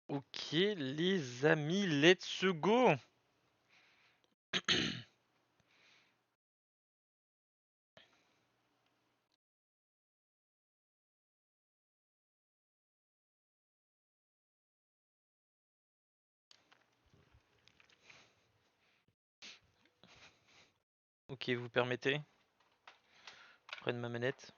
Ok les amis, let's go. Ok, vous permettez? Je prenne ma manette.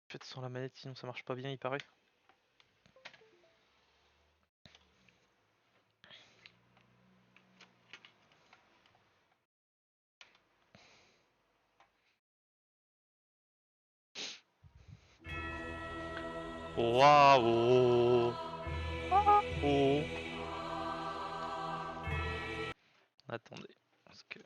Faites sans la manette, sinon ça marche pas bien, il paraît. Waouh! Oh! Attendez, parce que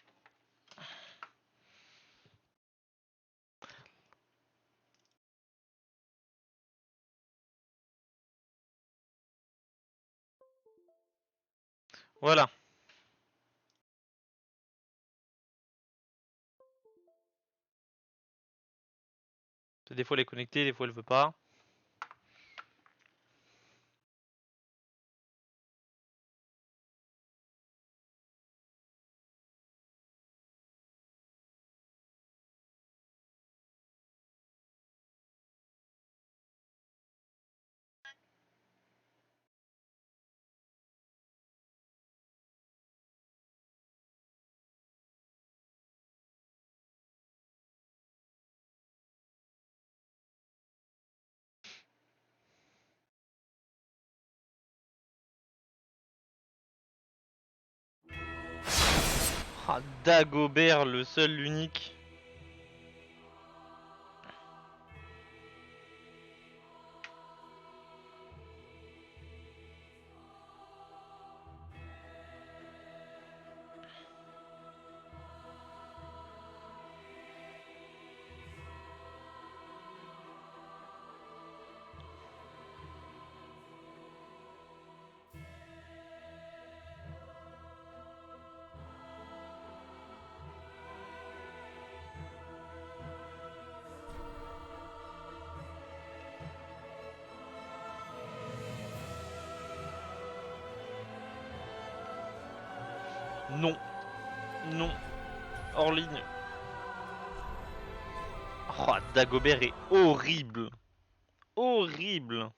voilà. Des fois elle est connectée, des fois elle veut pas. Ah, Dagobert, le seul, l'unique. Non, non, hors ligne. Oh, Dagobert est horrible. Horrible.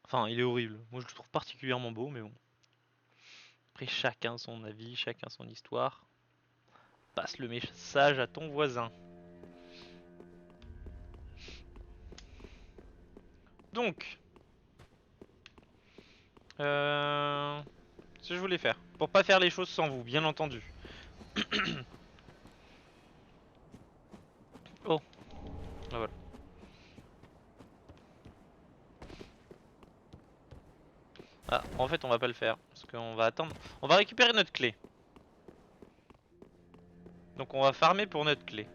Enfin, il est horrible. Moi je le trouve particulièrement beau, mais bon. Après, chacun son avis, chacun son histoire. Passe le message à ton voisin. Donc, ce que je voulais faire, pour pas faire les choses sans vous, bien entendu. Oh, ah, voilà. Ah, en fait, on va pas le faire, parce qu'on va attendre. On va récupérer notre clé. Donc on va farmer pour notre clé.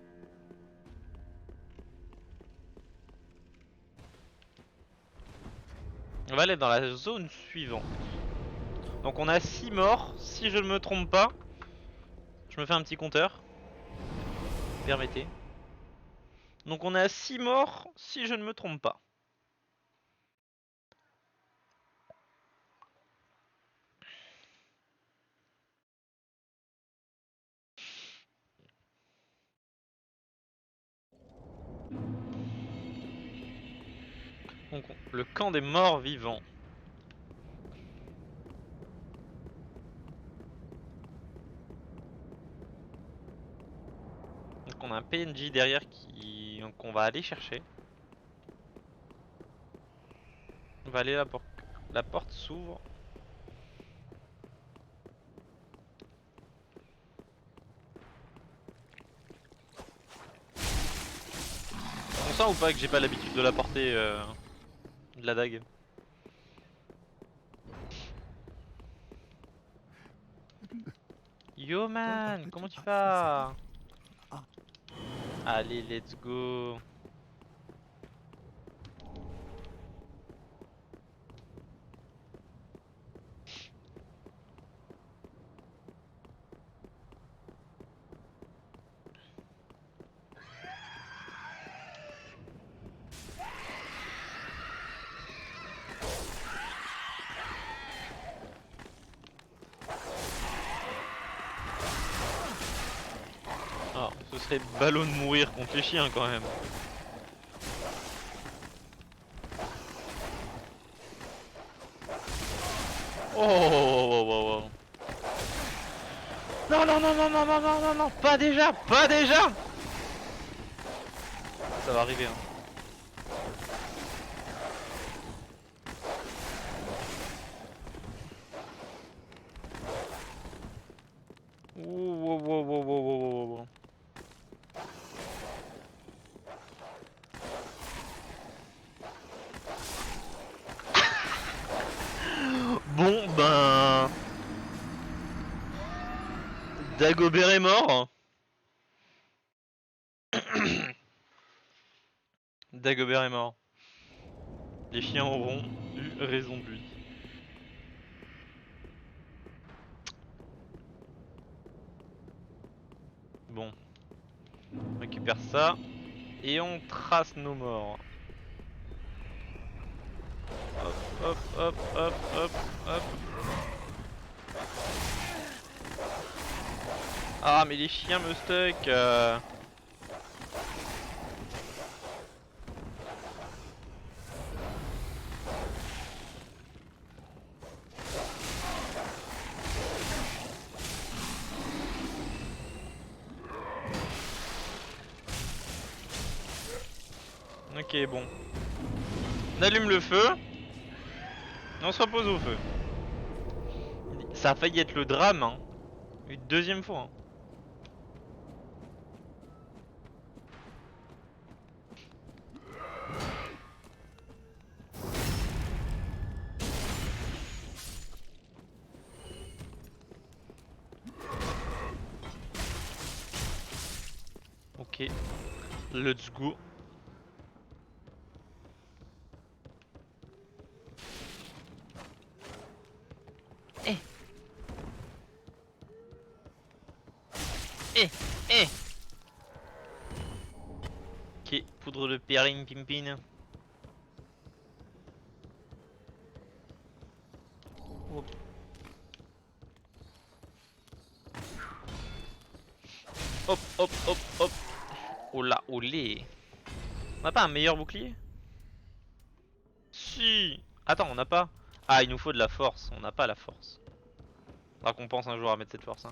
On va aller dans la zone suivante. Donc on a 6 morts, si je ne me trompe pas. Je me fais un petit compteur. Permettez. Donc on a 6 morts, si je ne me trompe pas. Donc le camp des morts vivants. Donc on a un PNJ derrière qu'on va aller chercher. On va aller là pour que la porte s'ouvre. On sent ou pas que j'ai pas l'habitude de la porter de la dague? Yo man, comment tu vas? Allez, let's go. Ce serait ballot de mourir contre les chiens quand même. Oh, oh, oh, oh, oh. Non, non, non, non, non, non, non, non, non, pas déjà, pas déjà. Ça va arriver, hein. Wow, wow, wow, wow, wow, wow, wow. Bon, ben... Dagobert est mort. Dagobert est mort. Les chiens auront eu raison de lui. Bon. On récupère ça. Et on trace nos morts. Hop, hop, hop, hop, hop, hop. Ah, mais les chiens me stuck. Ok, bon. On allume le feu. Et on se repose au feu. Ça a failli être le drame, hein. Une deuxième fois. Hein. Ok. Let's go. Eh. Eh. Eh. Ok, poudre de perline pimpine. Ok. Hop, hop, hop, hop. Oh là, olé. On n'a pas un meilleur bouclier? Si. Attends, on n'a pas. Ah, il nous faut de la force. On n'a pas la force. Faudra qu'on pense un jour à mettre cette force. Hein.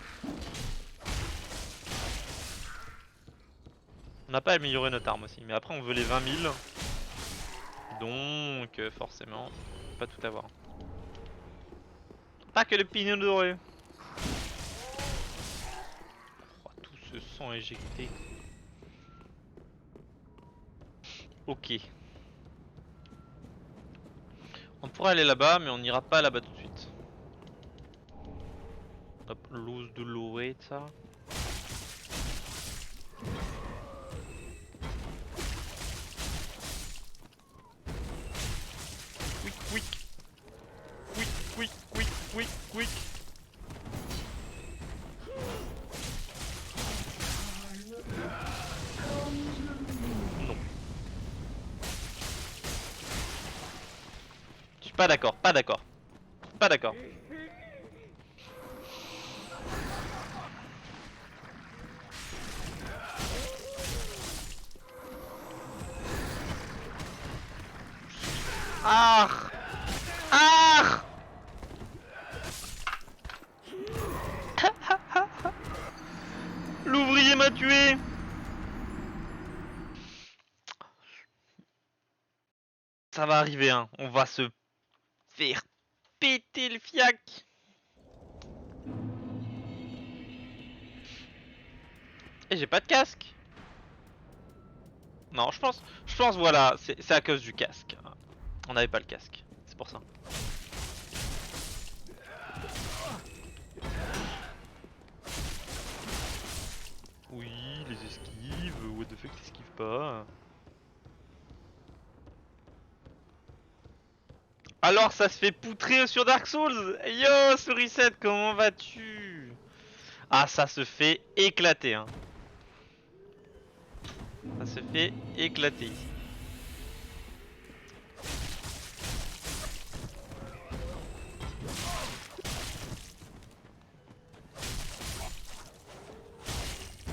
On n'a pas amélioré notre arme aussi. Mais après, on veut les 20 000. Donc, forcément, pas tout avoir. Pas que le pignon doré. Oh, tout ce sang éjecté. Ok. On pourrait aller là-bas, mais on n'ira pas là-bas tout de suite. Hop, l'os de l'orée, ça. Quick, quick. Quick, quick, quick, quick, quick. Non. Je suis pas d'accord, pas d'accord. Pas d'accord. Ah! Ah! L'ouvrier m'a tué! Ça va arriver, hein. On va se faire péter le fiac. Et j'ai pas de casque. Non, je pense voilà, c'est à cause du casque. On n'avait pas le casque, c'est pour ça. Oui, les esquives, what the fuck, t'esquives pas. Alors ça se fait poutrer sur Dark Souls. Yo, Sourisette, comment vas-tu? Ah, ça se fait éclater, hein. Ça se fait éclater ici.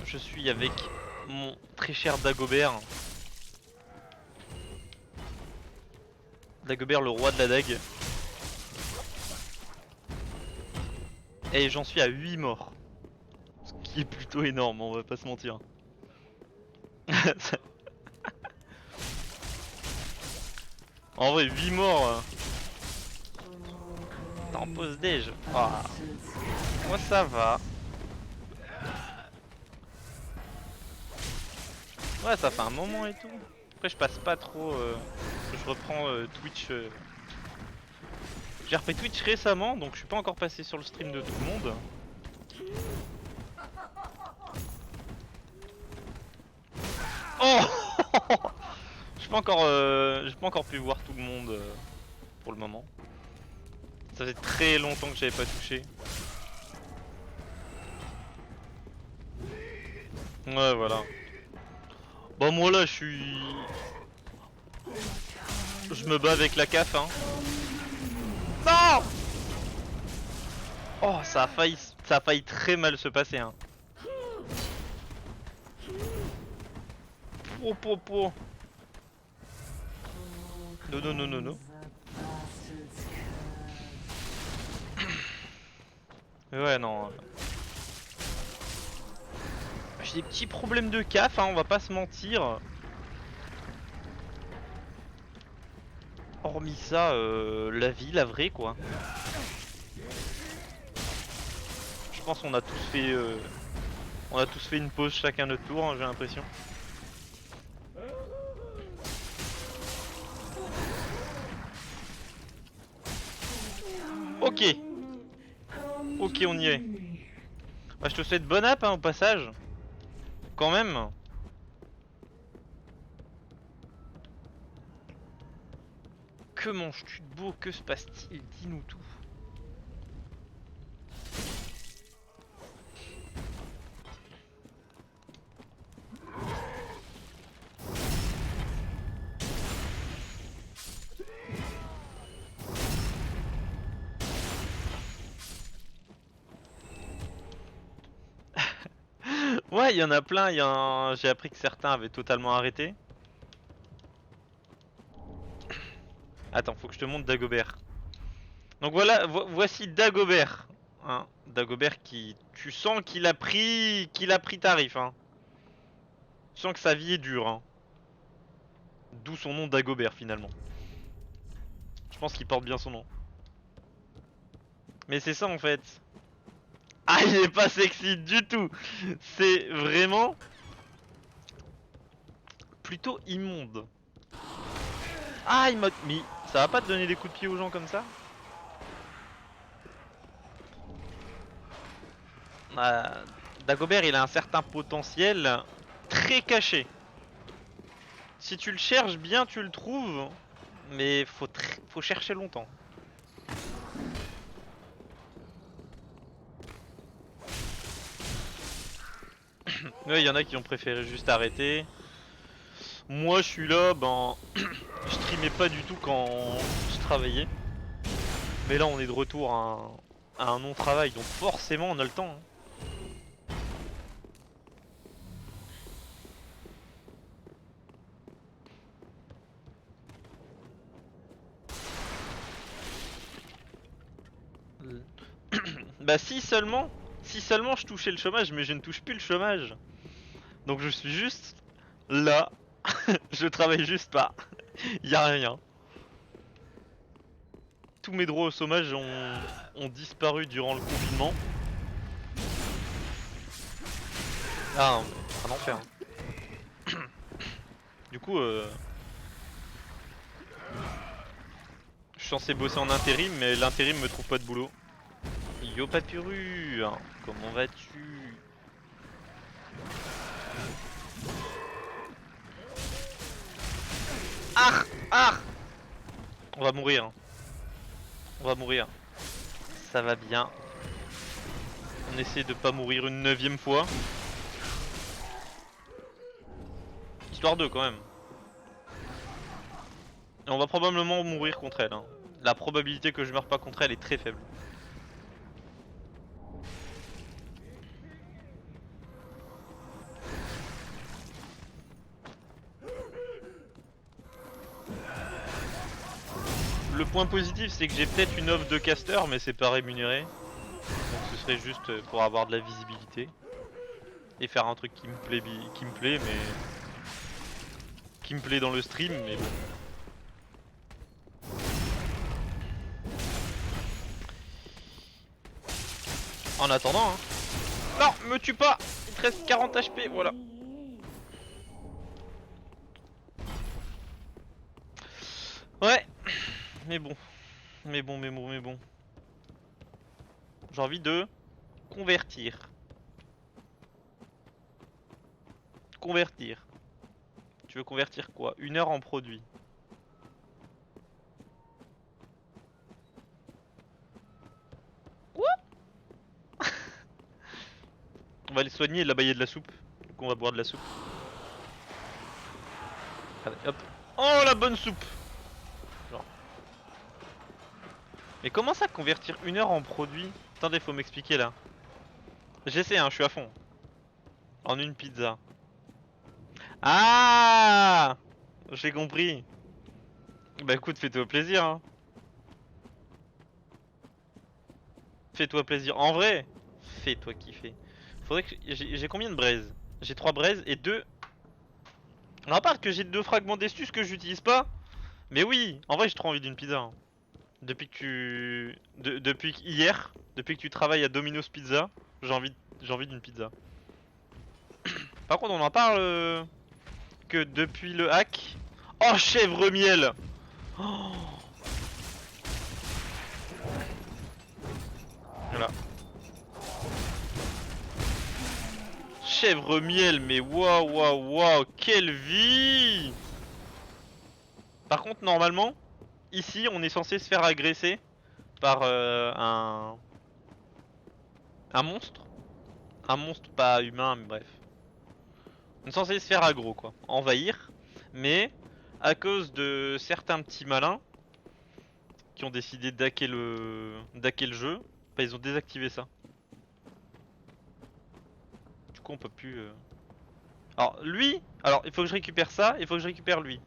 Je suis avec mon très cher Dagobert. Dagobert, le roi de la dague. Et j'en suis à 8 morts. Ce qui est plutôt énorme, on va pas se mentir. En vrai, 8 morts. T'en poses déjà. Ah. Moi ça va. Ouais, ça fait un moment et tout. Après, je passe pas trop. Je reprends Twitch. J'ai repris Twitch récemment, donc je suis pas encore passé sur le stream de tout le monde. Oh j'ai pas encore pu voir tout le monde pour le moment. Ça fait très longtemps que j'avais pas touché. Ouais, voilà. Bon, moi là, je me bats avec la CAF, hein. Non! Oh, ça a failli très mal se passer, hein. Po. Non, non, non, non, non. Ouais, non. J'ai des petits problèmes de CAF, hein, on va pas se mentir. Hormis ça, la vie, la vraie, quoi. Je pense qu'on a tous fait, une pause chacun notre tour, hein, j'ai l'impression. Ok. Ok, on y est. Bah, je te souhaite bonne app, hein, au passage. Quand même. Que manges-tu de beau? Que se passe-t-il? Dis-nous tout. Ouais, il y en a plein. J'ai appris que certains avaient totalement arrêté. Attends, faut que je te montre Dagobert. Donc voilà, voici Dagobert. Hein, Dagobert qui... Tu sens qu'il a pris tarif. Hein. Tu sens que sa vie est dure. Hein. D'où son nom Dagobert finalement. Je pense qu'il porte bien son nom. Mais c'est ça en fait. Ah, il est pas sexy du tout. C'est vraiment plutôt immonde. Ah, il m'a... Mais ça va pas te donner des coups de pied aux gens comme ça? euh, Dagobert, il a un certain potentiel très caché. Si tu le cherches bien, tu le trouves. Mais faut chercher longtemps. Ouais, il y en a qui ont préféré juste arrêter. Moi, je suis là, ben... je streamais pas du tout quand je travaillais. Mais là, on est de retour à un non-travail, donc forcément, on a le temps. Hein. Bah si seulement je touchais le chômage, mais je ne touche plus le chômage. Donc je suis juste là, je travaille juste pas, y a rien. Tous mes droits au chômage ont disparu durant le confinement. Ah, un enfer. Du coup, je suis censé bosser en intérim, mais l'intérim me trouve pas de boulot. Yo Papuru, hein, comment vas-tu? Ah, ah. On va mourir. Hein. On va mourir. Ça va bien. On essaie de pas mourir une 9ème fois. Histoire de quand même. Et on va probablement mourir contre elle. Hein. La probabilité que je meure pas contre elle est très faible. le point positif, c'est que j'ai peut-être une offre de caster, mais c'est pas rémunéré. Donc ce serait juste pour avoir de la visibilité. Et faire un truc qui me plaît, mais... qui me plaît dans le stream, mais bon. En attendant, hein. Non, me tue pas. Il te reste 40 HP, voilà. Ouais, mais bon. Mais bon. J'ai envie de convertir. Convertir. Tu veux convertir quoi? 1 heure en produit. Quoi? On va aller soigner et là-bas il y a de la soupe. Du coup on va boire de la soupe. Allez, hop. Oh la bonne soupe. Genre. Mais comment ça convertir 1 heure en produit? Attendez, faut m'expliquer là. J'essaie, hein, je suis à fond. En une pizza. Ah, j'ai compris. Bah écoute, fais-toi plaisir, hein. Fais-toi plaisir. En vrai, fais-toi kiffer. Faudrait que... J'ai combien de braises? J'ai 3 braises et 2... À part que j'ai 2 fragments d'estus que j'utilise pas. Mais oui, en vrai j'ai trop envie d'une pizza, hein. Depuis que tu... depuis hier, depuis que tu travailles à Domino's Pizza, j'ai envie d'une pizza. Par contre on en parle que depuis le hack... Oh, chèvre miel. Oh, voilà. Chèvre miel, mais waouh, quelle vie! Par contre, normalement, ici, on est censé se faire agresser par un monstre. Un monstre pas humain, mais bref. On est censé se faire aggro, quoi. Envahir. Mais, à cause de certains petits malins qui ont décidé d'hacker le jeu, bah, ils ont désactivé ça. Du coup, on peut plus... Alors, lui... Alors, il faut que je récupère ça, il faut que je récupère lui.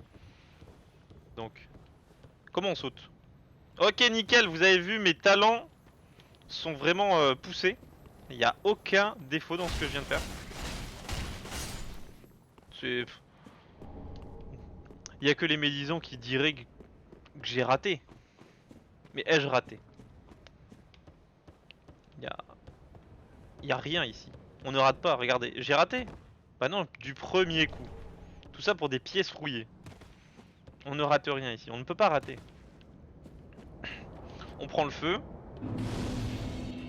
Donc, comment on saute? Ok, nickel, vous avez vu, mes talents sont vraiment poussés. Il n'y a aucun défaut dans ce que je viens de faire. C'est... Il n'y a que les médisants qui diraient que j'ai raté. Mais ai-je raté? Il y a rien ici. On ne rate pas, regardez. J'ai raté? Bah non, du premier coup. Tout ça pour des pièces rouillées. On ne rate rien ici, on ne peut pas rater. On prend le feu.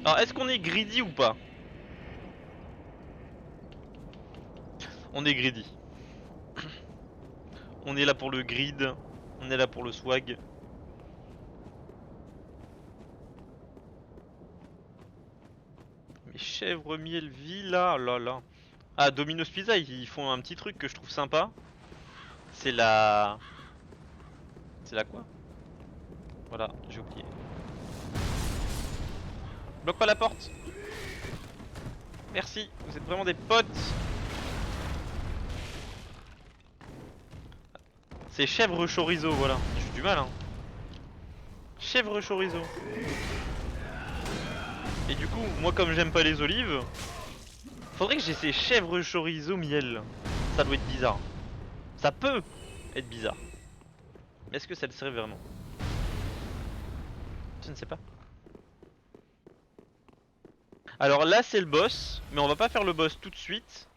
Alors, est-ce qu'on est greedy ou pas? On est greedy. On est là pour le grid. On est là pour le swag. Mais chèvre miel villa, là là. Ah, Domino's Pizza, ils font un petit truc que je trouve sympa. C'est la... C'est la quoi? Voilà, j'ai oublié. Bloque pas la porte. Merci, vous êtes vraiment des potes. C'est chèvre chorizo, voilà. J'ai du mal, hein. Chèvre chorizo. Et du coup, moi comme j'aime pas les olives, faudrait que j'essaie chèvre chorizo miel. Ça doit être bizarre. Ça peut être bizarre. Mais est-ce que ça le serait vraiment? Je ne sais pas. Alors là c'est le boss, mais on va pas faire le boss tout de suite.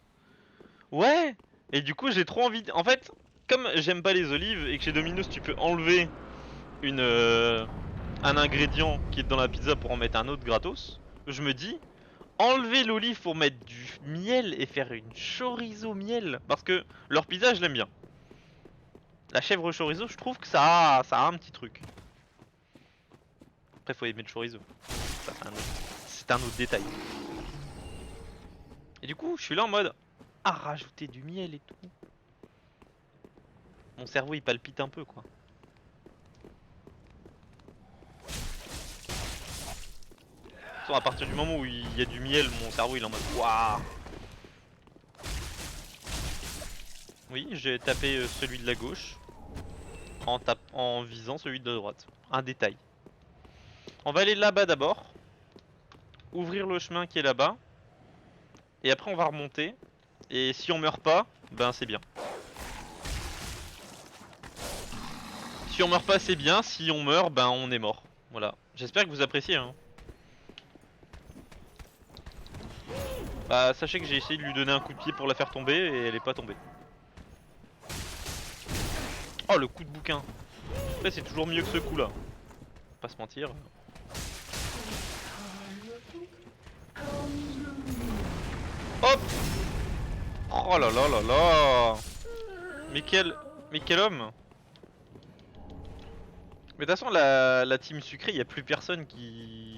Ouais. Et du coup j'ai trop envie En fait, comme j'aime pas les olives et que chez Domino's tu peux enlever un ingrédient qui est dans la pizza pour en mettre un autre gratos, je me dis, enlever l'olive pour mettre du miel et faire une chorizo miel. Parce que leur pizza je l'aime bien. La chèvre chorizo je trouve que ça a un petit truc. Après faut aimer le chorizo. C'est un autre détail. Et du coup je suis là en mode, ah, rajouter du miel et tout. Mon cerveau il palpite un peu quoi. À partir du moment où il y a du miel, mon cerveau il est en mode waouh. Oui, j'ai tapé celui de la gauche. en visant celui de droite. Un détail. On va aller là-bas d'abord. Ouvrir le chemin qui est là-bas. Et après on va remonter. Et si on meurt pas, ben c'est bien. Si on meurt pas, c'est bien. Si on meurt, ben on est mort. Voilà. J'espère que vous appréciez. Hein. Bah, sachez que j'ai essayé de lui donner un coup de pied pour la faire tomber et elle est pas tombée. Oh, le coup de bouquin. Après, c'est toujours mieux que ce coup-là. Pas se mentir. Hop. Oh là là là là. Mais quel... Mais quel homme. Mais de toute façon, la team sucrée, il y a plus personne qui...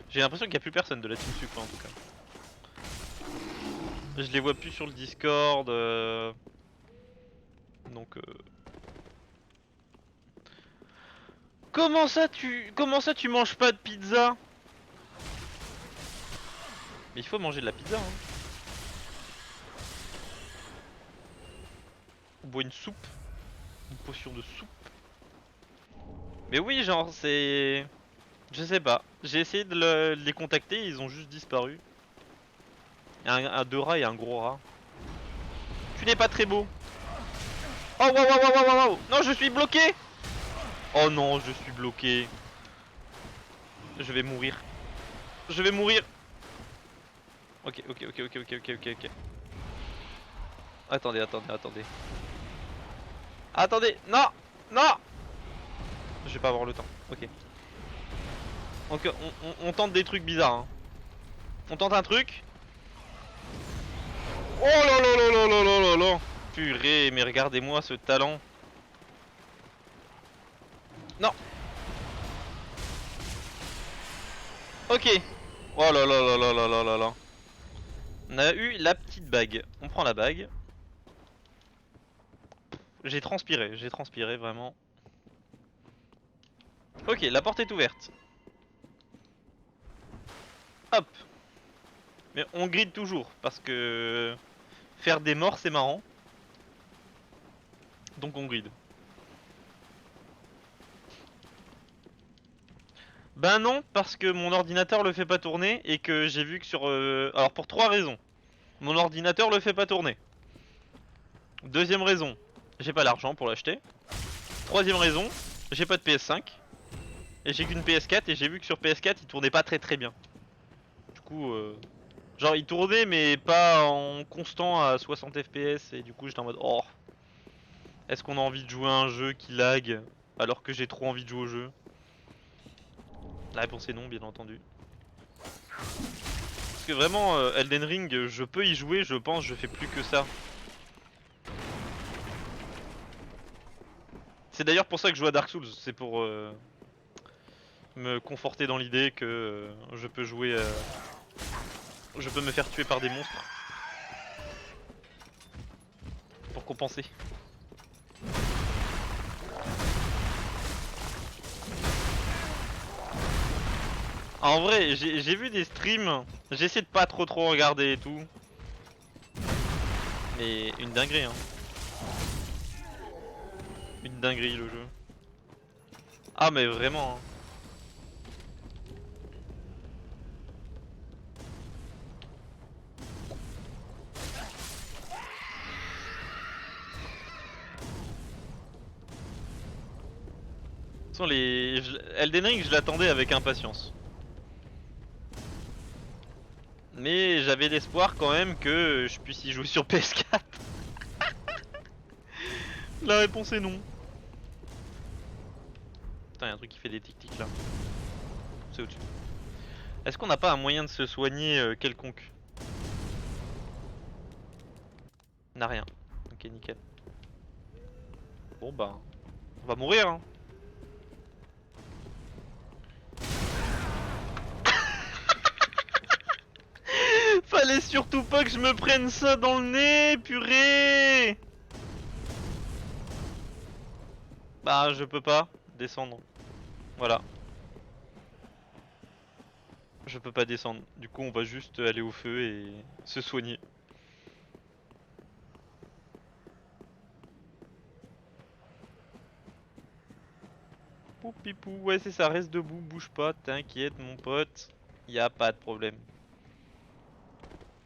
J'ai l'impression qu'il y a plus personne de la team sucrée en tout cas. Je les vois plus sur le Discord. Donc... Comment ça tu manges pas de pizza? Mais il faut manger de la pizza hein. On boit une soupe. Une potion de soupe. Mais oui genre c'est... Je sais pas. J'ai essayé de les contacter, ils ont juste disparu. Un deux rats et un gros rat. Tu n'es pas très beau. Oh waouh waouh waouh waouh waouh. Non je suis bloqué. Oh non je suis bloqué. Je vais mourir. Je vais mourir. Ok ok ok ok ok ok ok ok. Attendez attendez attendez. Attendez non non. Je vais pas avoir le temps. Ok. Donc on tente des trucs bizarres hein. On tente un truc. Oh là là là là là là là là. Purée mais regardez-moi ce talent. Non. Ok. Oh là là là là là là là là. On a eu la petite bague. On prend la bague. J'ai transpiré vraiment. Ok, la porte est ouverte. Hop. Mais on grid toujours parce que faire des morts c'est marrant. Donc on grid. Ben non, parce que mon ordinateur le fait pas tourner et que j'ai vu que sur... Alors pour trois raisons. Mon ordinateur le fait pas tourner. Deuxième raison, j'ai pas l'argent pour l'acheter. Troisième raison, j'ai pas de PS5. Et j'ai qu'une PS4 et j'ai vu que sur PS4 il tournait pas très très bien. Du coup, genre il tournait mais pas en constant à 60 FPS et du coup j'étais en mode oh, est-ce qu'on a envie de jouer à un jeu qui lag alors que j'ai trop envie de jouer au jeu? La réponse est non bien entendu. Parce que vraiment Elden Ring je peux y jouer je pense, je fais plus que ça. C'est d'ailleurs pour ça que je joue à Dark Souls, c'est pour me conforter dans l'idée que je peux jouer... je peux me faire tuer par des monstres. Pour compenser. En vrai, j'ai vu des streams, j'essaie de pas trop regarder et tout. Mais une dinguerie hein. Une dinguerie le jeu. Ah mais vraiment hein. De toute façon, Elden Ring je l'attendais avec impatience. Mais j'avais l'espoir quand même que je puisse y jouer sur PS4. La réponse est non. Putain, y'a un truc qui fait des tic-tic là. C'est au-dessus. Est-ce qu'on n'a pas un moyen de se soigner quelconque? On n'a rien. Ok, nickel. Bon bah, on va mourir hein. Fallait surtout pas que je me prenne ça dans le nez, purée. Bah, je peux pas descendre. Voilà. Je peux pas descendre. Du coup, on va juste aller au feu et se soigner. Poupipou, ouais c'est ça, reste debout, bouge pas, t'inquiète mon pote. Y a pas de problème.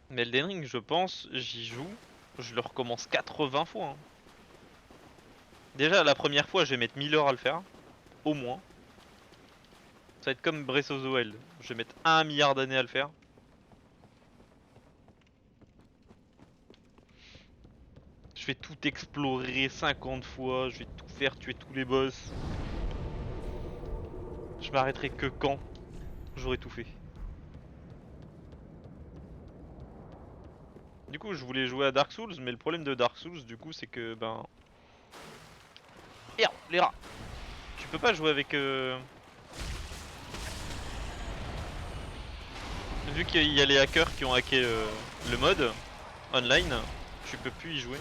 Mais Elden Ring, je pense, j'y joue, je le recommence 80 fois. Hein. Déjà, la première fois, je vais mettre 1000 heures à le faire. Au moins. Ça va être comme Breath of the Wild. Je vais mettre 1 milliard d'années à le faire. Je vais tout explorer 50 fois, je vais tout faire, tuer tous les boss. Je m'arrêterai que quand j'aurai tout fait. Du coup, je voulais jouer à Dark Souls, mais le problème de Dark Souls, du coup, c'est que, ben... Merde, les rats. Tu peux pas jouer avec... Vu qu'il y a les hackers qui ont hacké le mode online, tu peux plus y jouer.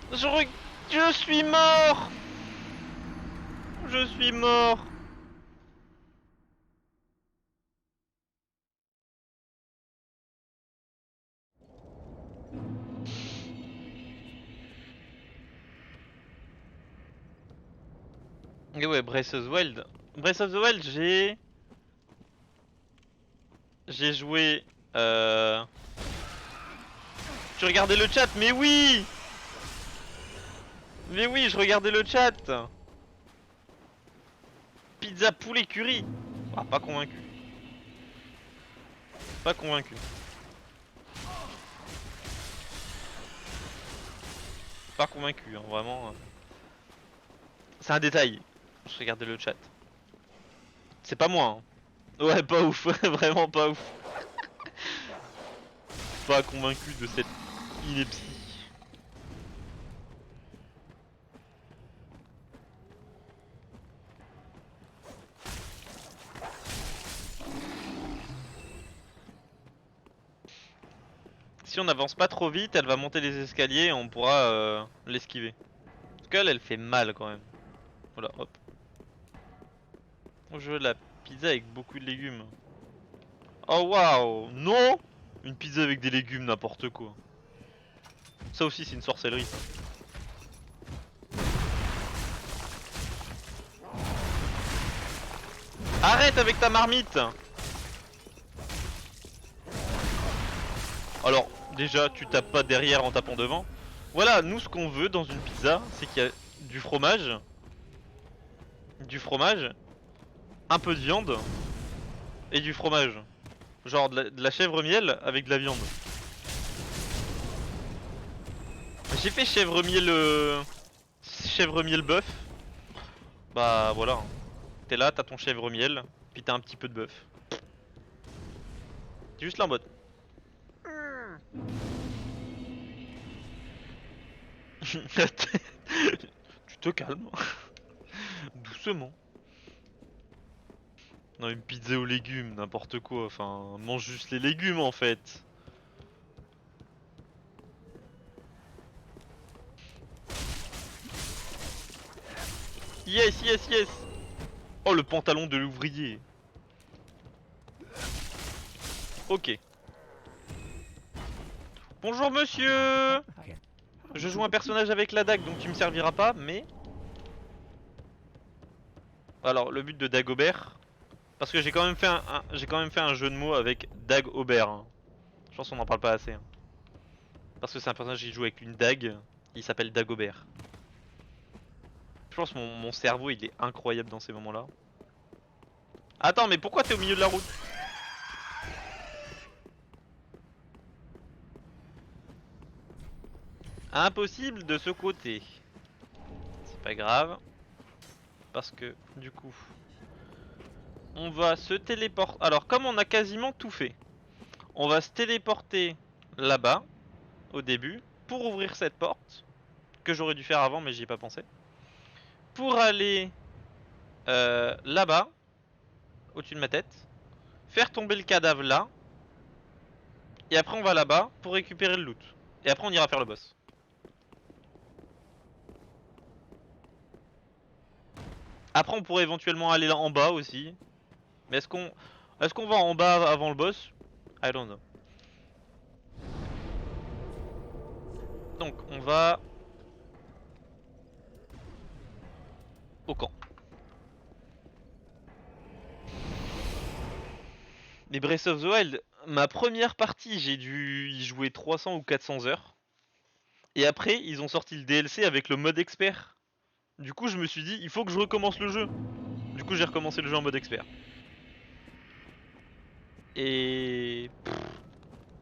Je suis mort. Je suis mort. Et ouais, Breath of the Wild. Breath of the Wild, j'ai joué. Tu regardais le chat, mais oui. Mais oui, je regardais le chat. Pizza poulet curry. Ah, pas convaincu. Pas convaincu. Pas convaincu, hein, vraiment. C'est un détail. Je regardais le chat. C'est pas moi. Hein. Ouais, pas ouf. Vraiment pas ouf. Pas convaincu de cette ineptie. Si on n'avance pas trop vite, elle va monter les escaliers et on pourra l'esquiver. Parce qu'elle, elle fait mal quand même. Voilà, hop. Je veux la pizza avec beaucoup de légumes. Oh waouh, non. Une pizza avec des légumes, n'importe quoi. Ça aussi c'est une sorcellerie ça. Arrête avec ta marmite. Alors déjà tu tapes pas derrière en tapant devant. Voilà, nous ce qu'on veut dans une pizza, c'est qu'il y a du fromage, un peu de viande et du fromage. Genre de la chèvre miel avec de la viande. J'ai fait chèvre miel bœuf. Bah voilà. Hein. T'es là, t'as ton chèvre miel, puis t'as un petit peu de bœuf. T'es juste là en mode. Tu te calmes. Doucement. Non, une pizza aux légumes, n'importe quoi. Enfin, mange juste les légumes en fait. Yes, yes, yes. Oh, le pantalon de l'ouvrier. Ok. Bonjour monsieur. Je joue un personnage avec la dague, donc tu me serviras pas, mais... Alors, le but de Dagobert... Parce que j'ai quand même fait un jeu de mots avec Dagobert. Hein. Je pense qu'on n'en parle pas assez. Hein. Parce que c'est un personnage qui joue avec une dague, il s'appelle Dagobert. Je pense que mon cerveau il est incroyable dans ces moments-là. Attends, mais pourquoi t'es au milieu de la route? Impossible de ce côté. C'est pas grave. Parce que du coup, on va se téléporter. Alors comme on a quasiment tout fait, on va se téléporter là-bas au début pour ouvrir cette porte que j'aurais dû faire avant mais j'y ai pas pensé. Pour aller là-bas, au-dessus de ma tête, faire tomber le cadavre là, et après on va là-bas pour récupérer le loot. Et après on ira faire le boss. Après on pourrait éventuellement aller là en bas aussi. Mais est-ce qu'on va en bas avant le boss? I don't know. Donc on va au camp. Mais Breath of the Wild, ma première partie, j'ai dû y jouer 300 ou 400 heures. Et après, ils ont sorti le DLC avec le mode expert. Du coup, je me suis dit, il faut que je recommence le jeu. Du coup, j'ai recommencé le jeu en mode expert. Et...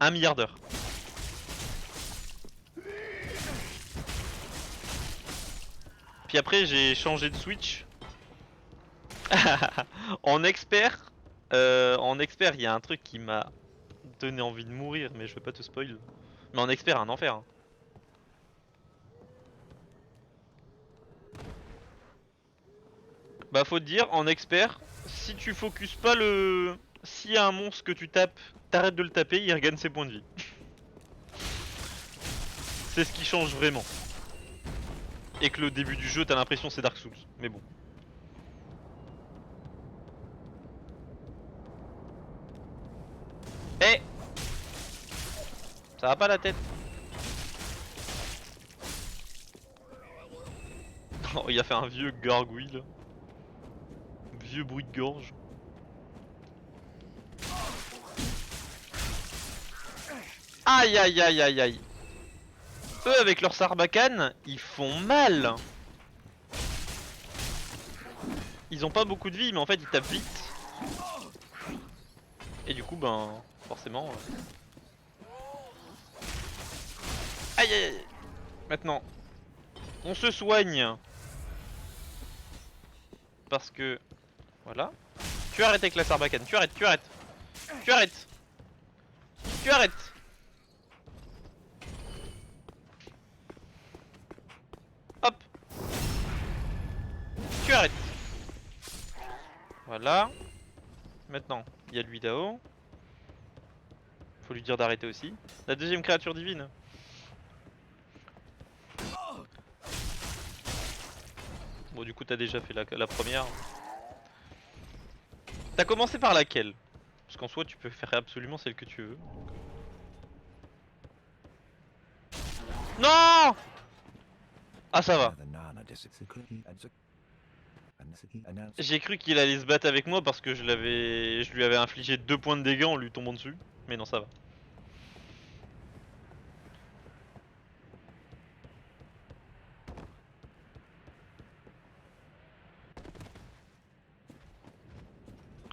1 milliard d'heures. Puis après, j'ai changé de Switch. En expert, il y a un truc qui m'a donné envie de mourir, mais je vais pas te spoil. Mais en expert, un enfer. Hein. Bah faut te dire, en expert, si tu focuses pas le... S'il y a un monstre que tu tapes, t'arrêtes de le taper, il regagne ses points de vie. C'est ce qui change vraiment. Et que le début du jeu, t'as l'impression c'est Dark Souls. Mais bon. Eh, ça va pas la tête. Oh, il a fait un vieux gargouille. Vieux bruit de gorge. Aïe aïe aïe aïe aïe. Eux avec leur sarbacane, ils font mal. Ils ont pas beaucoup de vie, mais en fait ils tapent vite. Et du coup, ben, forcément... Aïe aïe aïe. Maintenant, on se soigne. Parce que... Voilà. Tu arrêtes avec la sarbacane, tu arrêtes, tu arrêtes. Tu arrêtes. Tu arrêtes. Hop. Tu arrêtes. Voilà. Maintenant, il y a lui d'Ao. Faut lui dire d'arrêter aussi. La deuxième créature divine. Bon, du coup, t'as déjà fait la première. T'as commencé par laquelle? Parce qu'en soi, tu peux faire absolument celle que tu veux. Non! Ah, ça va. J'ai cru qu'il allait se battre avec moi parce que je lui avais infligé 2 points de dégâts en lui tombant dessus. Mais non, ça va.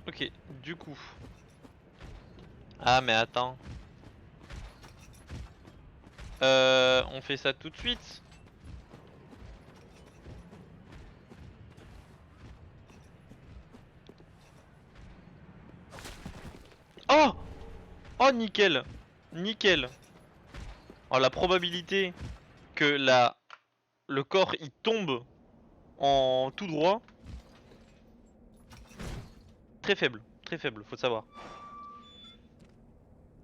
Ok, du coup. Ah, mais attends. On fait ça tout de suite. Oh! Oh, nickel! Nickel! Oh, la probabilité que le corps il tombe en tout droit, très faible, faut savoir.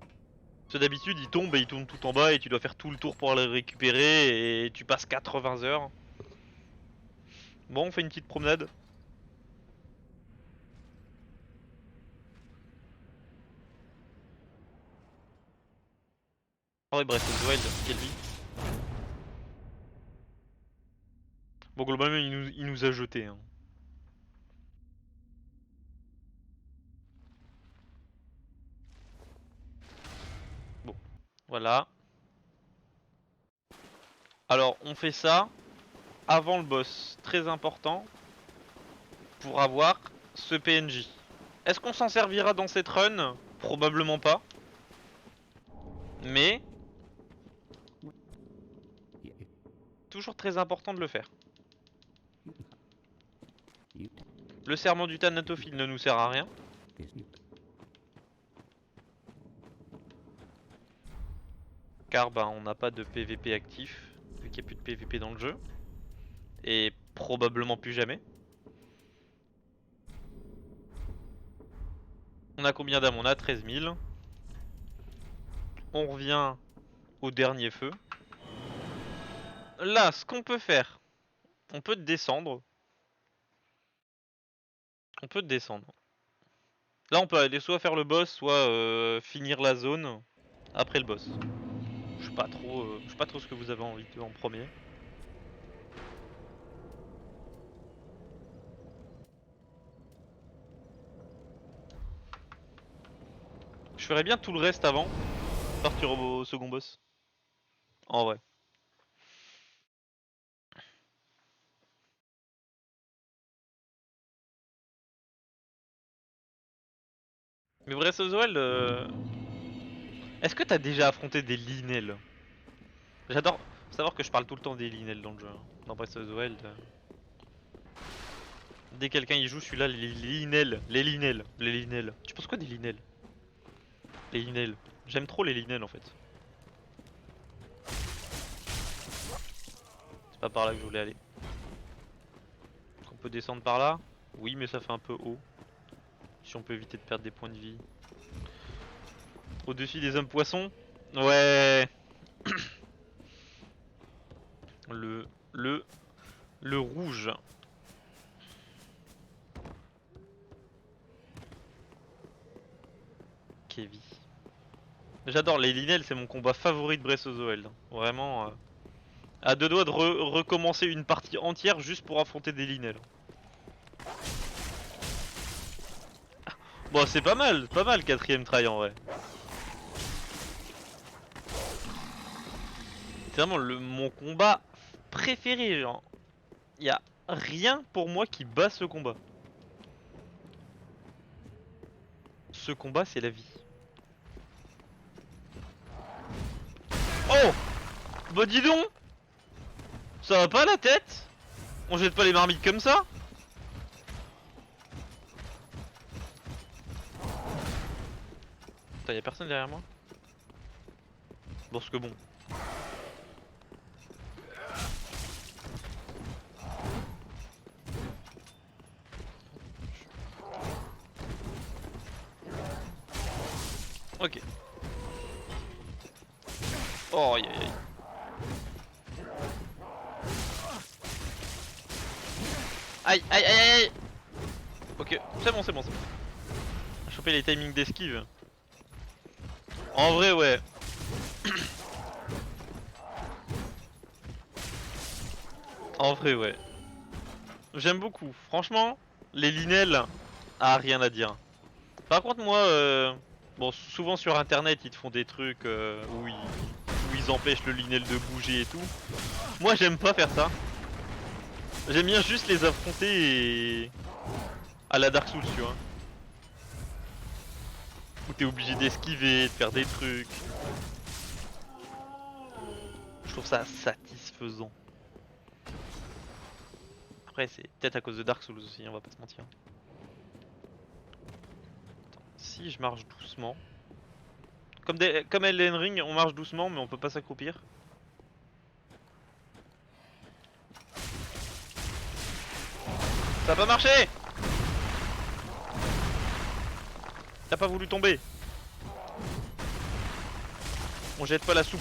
Parce que d'habitude il tombe et il tourne tout en bas et tu dois faire tout le tour pour le récupérer et tu passes 80 heures. Bon, on fait une petite promenade. Ah ouais, Breath of the Wild, quelle vie. Bon, globalement il nous a jeté. Hein. Bon, voilà. Alors on fait ça avant le boss, très important, pour avoir ce PNJ. Est-ce qu'on s'en servira dans cette run? Probablement pas. Mais toujours très important de le faire. Le serment du Thanatophile ne nous sert à rien. Car bah, on n'a pas de PVP actif, vu qu'il n'y a plus de PVP dans le jeu. Et probablement plus jamais. On a combien d'âmes? On a 13 000. On revient au dernier feu. Là, ce qu'on peut faire, on peut descendre. On peut descendre. Là, on peut aller soit faire le boss, soit finir la zone après le boss. Je sais pas trop ce que vous avez envie de en premier. Je ferais bien tout le reste avant, partir au second boss. En vrai. Mais Breath of the Wild, est-ce que t'as déjà affronté des Linel? J'adore savoir que je parle tout le temps des Linel dans le jeu, hein. Dans Breath of the Wild. Dès que quelqu'un y joue, celui-là, les Linel. Les Linel. Les Linel. Tu penses quoi des Linel? Les Linel. J'aime trop les Linel en fait. C'est pas par là que je voulais aller. On peut descendre par là? Oui, mais ça fait un peu haut. Si on peut éviter de perdre des points de vie. Au-dessus des hommes poissons? Ouais. Le, le, le rouge. Kevin. J'adore les Linel, c'est mon combat favori de Breath of the Wild. Vraiment, à deux doigts de recommencer une partie entière juste pour affronter des Linel. Bon, c'est pas mal, quatrième try en vrai. C'est vraiment mon combat préféré, genre. Y a rien pour moi qui bat ce combat. Ce combat, c'est la vie. Oh! Bah dis donc! Ça va pas la tête? On jette pas les marmites comme ça? Putain, y'a personne derrière moi? Bon, ce que bon. Ok. Oh, aïe aïe aïe. Aïe aïe aïe aïe. Ok, c'est bon, c'est bon, c'est bon. Choper les timings d'esquive. En vrai, ouais. En vrai, ouais. J'aime beaucoup. Franchement, les Linel, rien à dire. Par contre, moi, bon, souvent sur internet, ils te font des trucs où ils empêchent le Linel de bouger et tout. Moi, j'aime pas faire ça. J'aime bien juste les affronter à la Dark Souls, tu vois. Où t'es obligé d'esquiver, de faire des trucs. Je trouve ça satisfaisant. Après, c'est peut-être à cause de Dark Souls aussi, on va pas se mentir. Attends, si je marche doucement. Comme Elden Ring, on marche doucement, mais on peut pas s'accroupir. Ça a pas marché! T'as pas voulu tomber. On jette pas la soupe.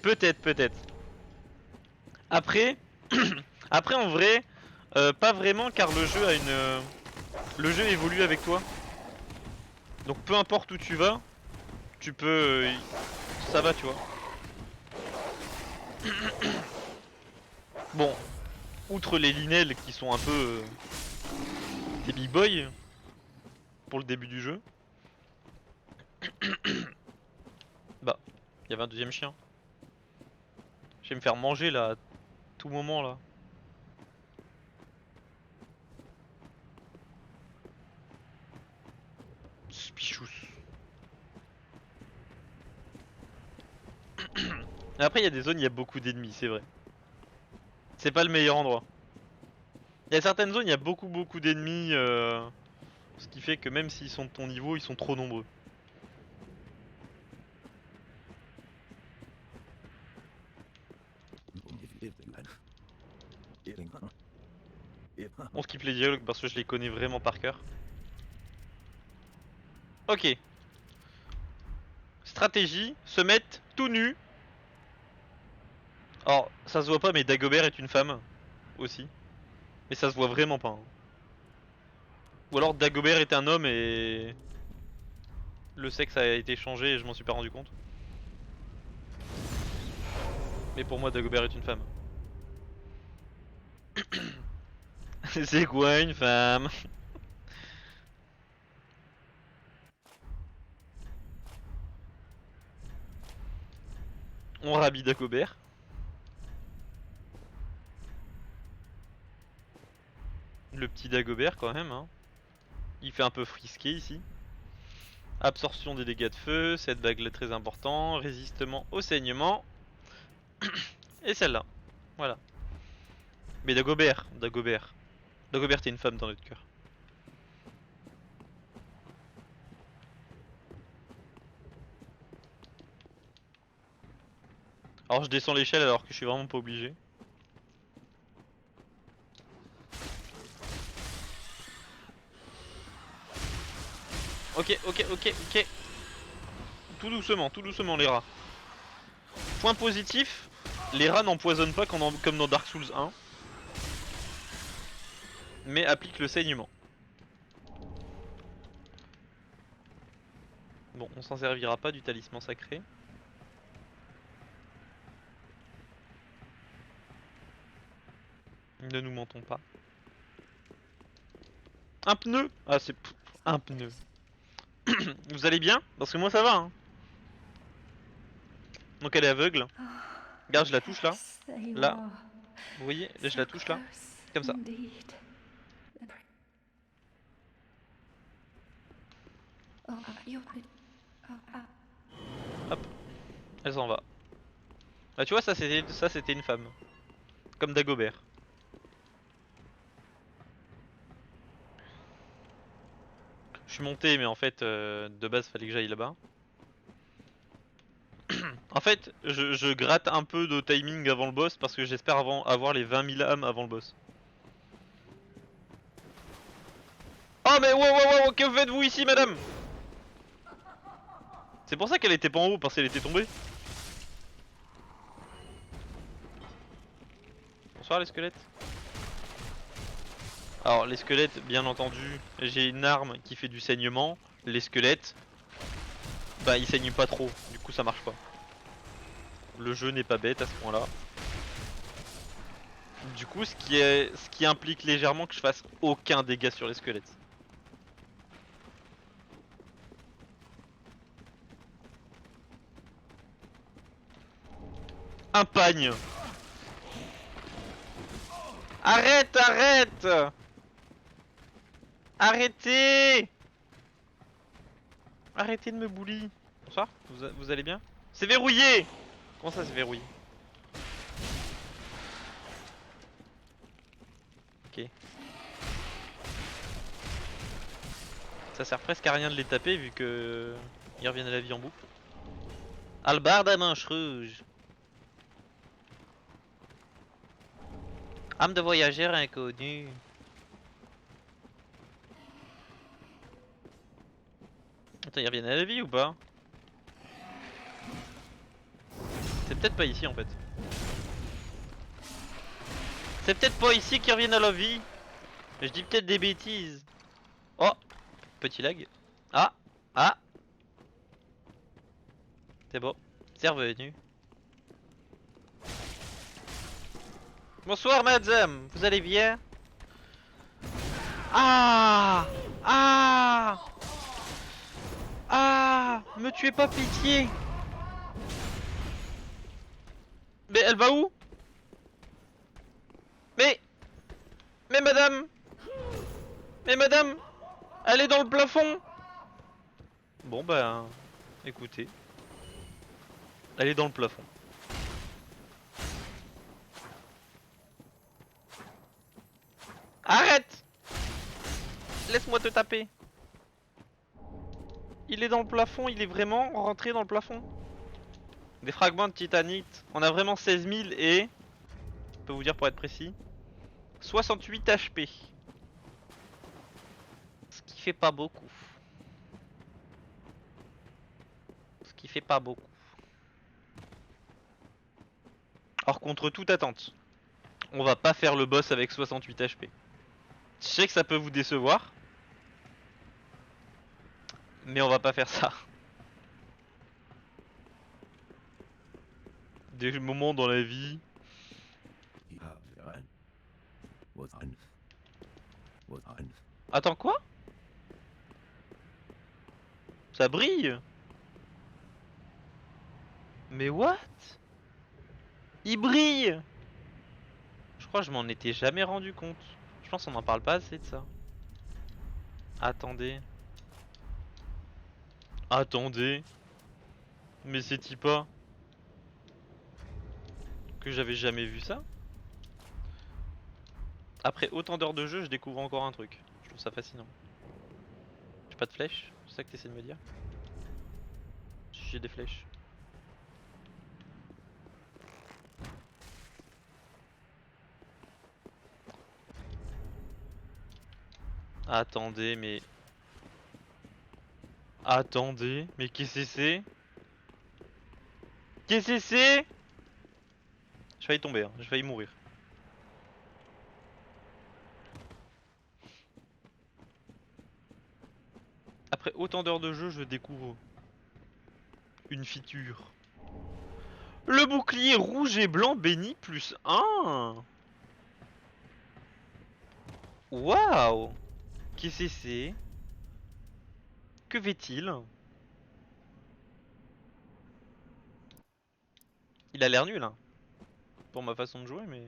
Peut-être, peut-être. Après, après en vrai, pas vraiment car le jeu a le jeu évolue avec toi. Donc peu importe où tu vas, tu peux, ça va, tu vois. Bon, outre les Linel qui sont un peu des big boys pour le début du jeu. Bah, il y avait un deuxième chien. Je vais me faire manger là, à tout moment là. Spichous. Après, il y a des zones, il y a beaucoup d'ennemis, c'est vrai. C'est pas le meilleur endroit. Il y a certaines zones, il y a beaucoup d'ennemis, ce qui fait que même s'ils sont de ton niveau, ils sont trop nombreux. On skip les dialogues parce que je les connais vraiment par cœur. Ok. Stratégie, se mettre tout nu. Alors, ça se voit pas, mais Dagobert est une femme aussi. Mais ça se voit vraiment pas, hein. Ou alors Dagobert est un homme et le sexe a été changé et je m'en suis pas rendu compte. Mais pour moi Dagobert est une femme. C'est quoi une femme? On rhabille Dagobert. Le petit Dagobert quand même hein. Il fait un peu frisqué ici. Absorption des dégâts de feu, cette bague là très important, résistement au saignement. Et celle-là. Voilà. Mais Dagobert, Dagobert. Dagobert est une femme dans notre cœur. Alors je descends l'échelle alors que je suis vraiment pas obligé. Ok, ok, ok, ok. Tout doucement les rats. Point positif, les rats n'empoisonnent pas comme dans Dark Souls 1. Mais appliquent le saignement. Bon, on s'en servira pas du talisman sacré. Ne nous mentons pas. Un pneu. Ah c'est un pneu. Vous allez bien? Parce que moi ça va hein. Donc elle est aveugle. Regarde, je la touche là. Là. Vous voyez? Là, je la touche là. Comme ça. Hop. Elle s'en va. Bah tu vois ça c'était une femme. Comme Dagobert. Je suis monté mais en fait de base fallait que j'aille là-bas. En fait je gratte un peu de timing avant le boss parce que j'espère avoir les 20 000 âmes avant le boss. Oh mais wow, que faites-vous ici madame? C'est pour ça qu'elle était pas en haut parce qu'elle était tombée. Bonsoir les squelettes. Alors les squelettes bien entendu j'ai une arme qui fait du saignement. Les squelettes bah ils saignent pas trop du coup ça marche pas. Le jeu n'est pas bête à ce point là. Du coup ce qui implique légèrement que je fasse aucun dégât sur les squelettes. Un pagne. Arrête, arrête. Arrêtez. Arrêtez de me bully. Bonsoir, vous allez bien? C'est verrouillé. Comment ça c'est verrouillé? Ok. Ça sert presque à rien de les taper vu que ils reviennent à la vie en boucle. Albarde à manche rouge. Âme de voyageur inconnu. Attends, ils reviennent à la vie ou pas? C'est peut-être pas ici en fait. C'est peut-être pas ici qu'ils reviennent à la vie. Je dis peut-être des bêtises. Oh, petit lag. Ah, ah. C'est bon, c'est revenu. Bonsoir madame, vous allez bien? Ah, ah, ah, me tuez pas pitié. Mais elle va où? Mais, mais madame, mais madame, elle est dans le plafond. Bon ben, écoutez, elle est dans le plafond. Arrête! Laisse-moi te taper. Il est dans le plafond, il est vraiment rentré dans le plafond. Des fragments de titanite. On a vraiment 16 000 et... Je peux vous dire pour être précis. 68 HP. Ce qui fait pas beaucoup. Ce qui fait pas beaucoup. Or contre toute attente, on va pas faire le boss avec 68 HP. Je sais que ça peut vous décevoir. Mais on va pas faire ça. Des moments dans la vie. Attends, quoi? Ça brille? Mais what? Il brille! Je crois que je m'en étais jamais rendu compte. Je pense qu'on en parle pas assez de ça. Attendez. Attendez. Mais c'est-il pas que j'avais jamais vu ça? Après autant d'heures de jeu, je découvre encore un truc. Je trouve ça fascinant. J'ai pas de flèches? C'est ça que t'essaies de me dire? Si j'ai des flèches. Attendez, mais... Attendez, mais qu'est-ce que c'est? Qu'est-ce que c'est? J'ai failli tomber, hein. J'ai failli mourir. Après autant d'heures de jeu, je découvre une feature. Le bouclier rouge et blanc béni plus 1. Waouh. Qu'est-ce que c'est? Que fait-il? Il a l'air nul, hein. Pour ma façon de jouer, mais...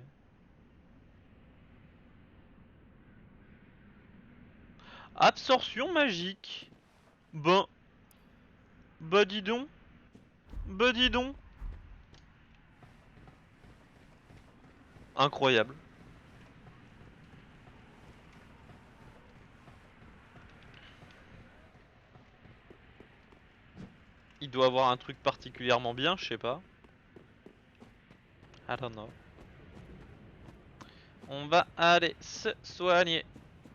Absorption magique. Ben... Bah dis donc. Bah dis donc. Incroyable. Il doit avoir un truc particulièrement bien, je sais pas. I don't know. On va aller se soigner.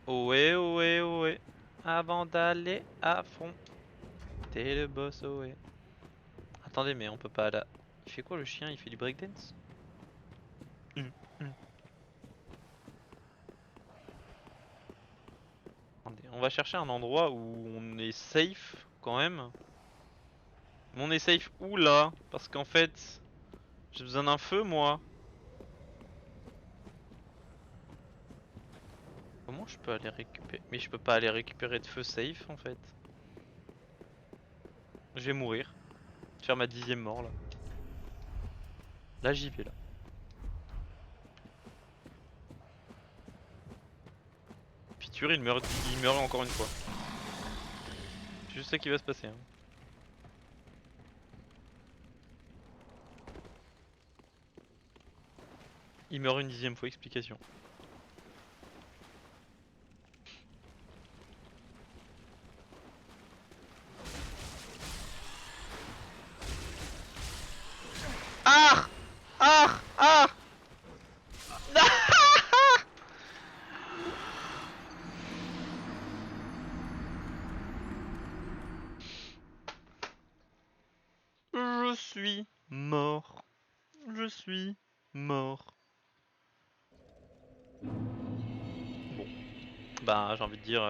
Ohé, ohé, ohé. Avant d'aller à fond. T'es le boss, ohé. Attendez, mais on peut pas là. Il fait quoi le chien? Il fait du breakdance? Attendez, on va chercher un endroit où on est safe quand même. Mais on est safe où là? Parce qu'en fait, j'ai besoin d'un feu moi. Comment je peux aller récupérer? Mais je peux pas aller récupérer de feu safe en fait. Je vais mourir. Je vais faire ma 10e mort là. Là j'y vais là. Piture, il meurt encore une fois. C'est juste ça qui va se passer. Hein. Il meurt une 10e fois, explication. Ah! Ah! Ah! Je suis mort. Je suis mort. Bon. Bah j'ai envie de dire...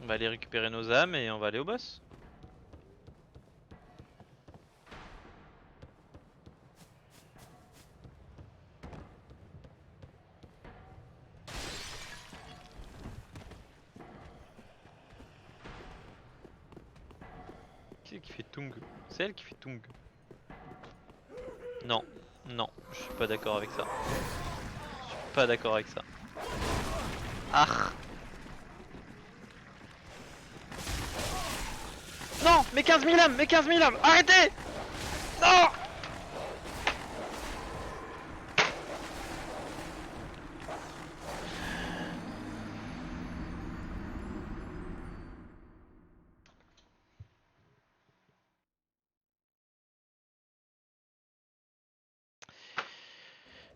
On va aller récupérer nos âmes et on va aller au boss. Qui c'est qui fait Tung? C'est elle qui fait Tung. Non, non, je suis pas d'accord avec ça. Je suis pas d'accord avec ça. Ah! Non! Mais 15 000 âmes! Mais 15 000 âmes! Arrêtez! Non!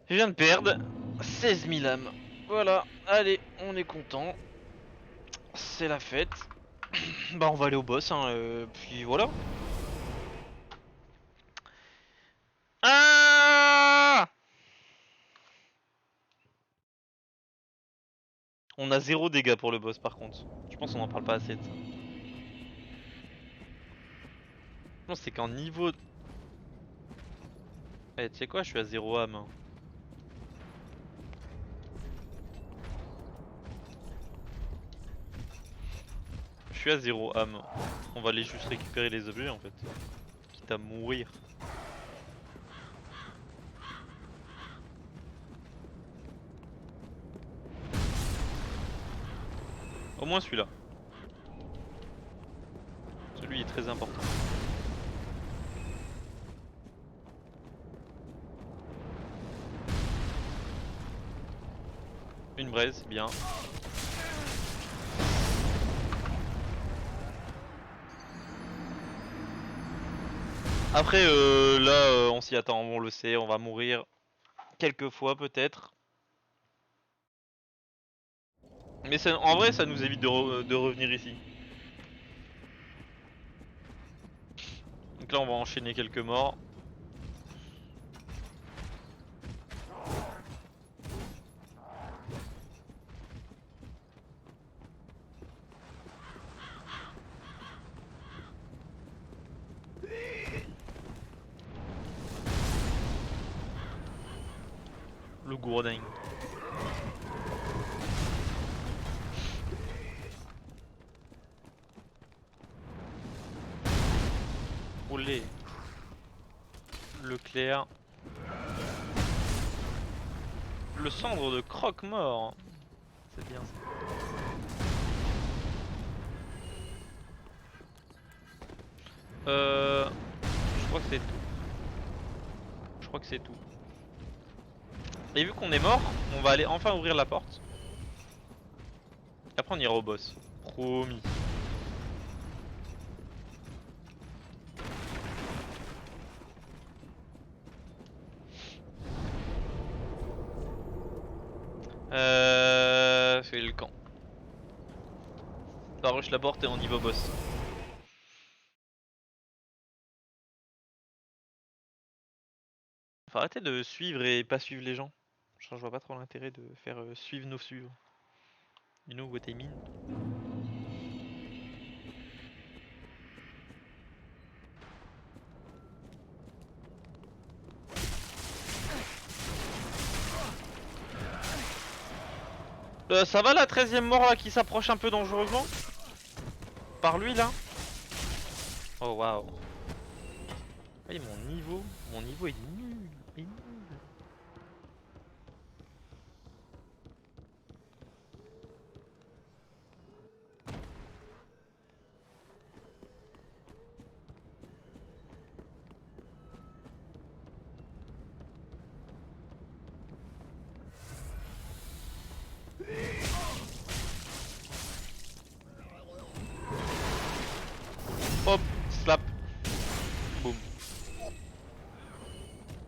Je viens de perdre 16 000 âmes. Voilà, allez, on est content. C'est la fête. Bah on va aller au boss, hein, puis voilà. Ah! On a 0 dégâts pour le boss par contre. Je pense qu'on en parle pas assez de ça. Non, c'est qu'en niveau... Eh, tu sais quoi, je suis à 0 âme. Hein. Je suis à 0 âme. On va aller juste récupérer les objets en fait. Quitte à mourir. Au moins celui-là. Celui est très important. Une braise, c'est bien. Après là on s'y attend, on le sait, on va mourir quelques fois peut-être. Mais en vrai ça nous évite de revenir ici. Donc là on va enchaîner quelques morts. Le gourdin. Olé. Le clair. Le cendre de croque-mort. C'est bien ça. Je crois que c'est tout. Je crois que c'est tout. Et vu qu'on est mort, on va aller enfin ouvrir la porte. Et après on ira au boss. Promis. C'est le camp. Ça rush la porte et on y va au boss. Faut arrêter de suivre et pas suivre les gens. Je vois pas trop l'intérêt de faire suivre nos suivre. You know what I mean? Ça va la 13ème mort là qui s'approche un peu dangereusement? Par lui là? Oh waouh. Oui, mon niveau est nul. Est nul. Hop, slap. Boum.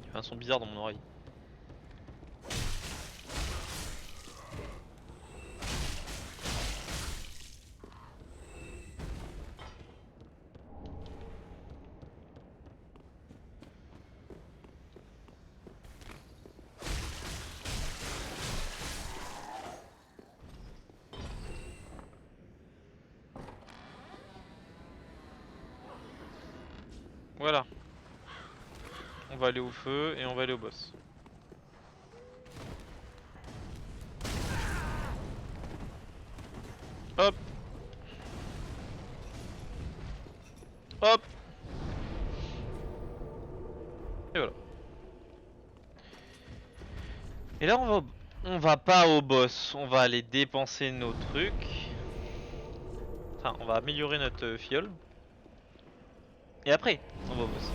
Il fait un son bizarre dans mon oreille. Voilà. On va aller au feu et on va aller au boss. Hop. Hop. Et voilà. Et là on va pas au boss, on va aller dépenser nos trucs. Enfin, on va améliorer notre fiole. Et après, on va au boss.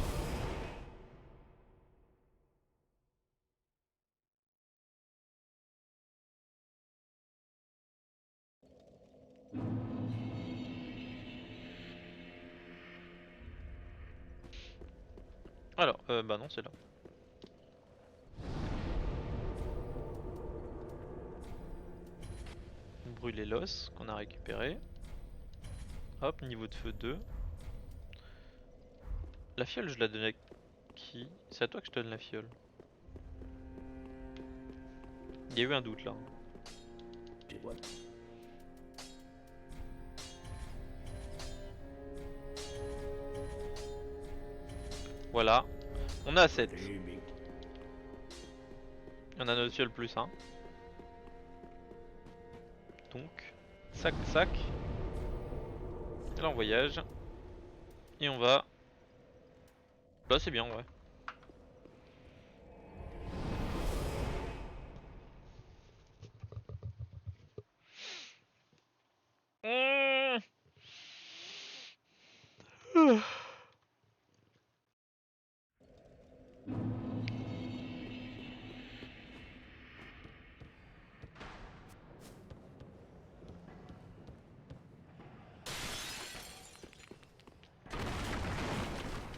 Alors, bah non, c'est là. Brûler l'os qu'on a récupéré. Hop, niveau de feu 2. La fiole, je la donne à qui? C'est à toi que je donne la fiole. Il y a eu un doute là. Voilà, on a 7. On a notre fiole plus 1. Donc, sac, sac. Et là on voyage. Et on va... Là c'est bien, ouais.